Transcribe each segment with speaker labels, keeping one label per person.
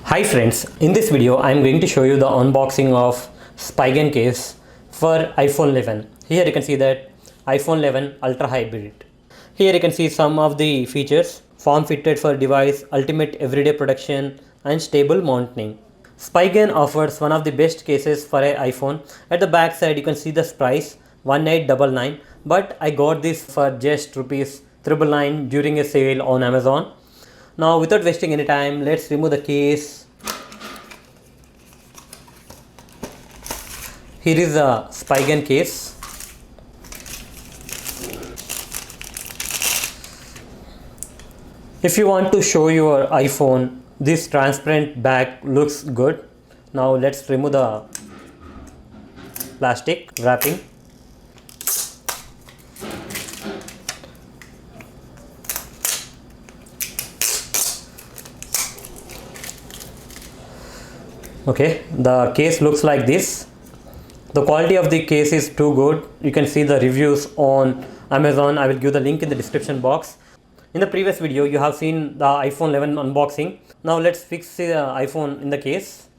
Speaker 1: Hi friends, in this video I am going to show you the unboxing of Spigen case for iPhone 11. Here you can see that iPhone 11 Ultra Hybrid. Here you can see some of the features: form fitted for device, ultimate everyday protection and stable mounting. Spigen offers one of the best cases for an iPhone. At the back side you can see the price 1899, but I got this for just rupees 999 during a sale on Amazon. Now without wasting any time, let's remove the case. Here is a Spigen case. If you want to show your iPhone, this transparent back looks good. Now let's remove the plastic wrapping. Okay, the case looks like this. The quality of the case is too good. You can see the reviews on Amazon. I will give the link in the description box. In the previous video you have seen the iPhone 11 unboxing. Now let's fix the iPhone in the case.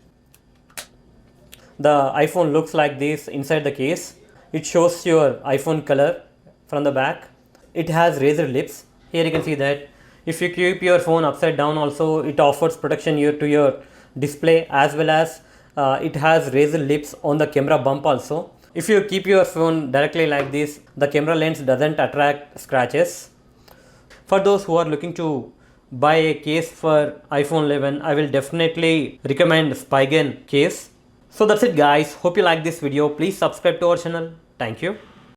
Speaker 1: The iPhone looks like this inside the case. It shows your iPhone color from the back. It has razor lips. Here you can see that if you keep your phone upside down also, it offers protection to your display, as well as it has razor lips on the camera bump also. If you keep your phone directly like this, the camera lens doesn't attract scratches. For those who are looking to buy a case for iPhone 11, I will definitely recommend Spigen case. So that's it guys. Hope you like this video. Please subscribe to our channel. Thank you.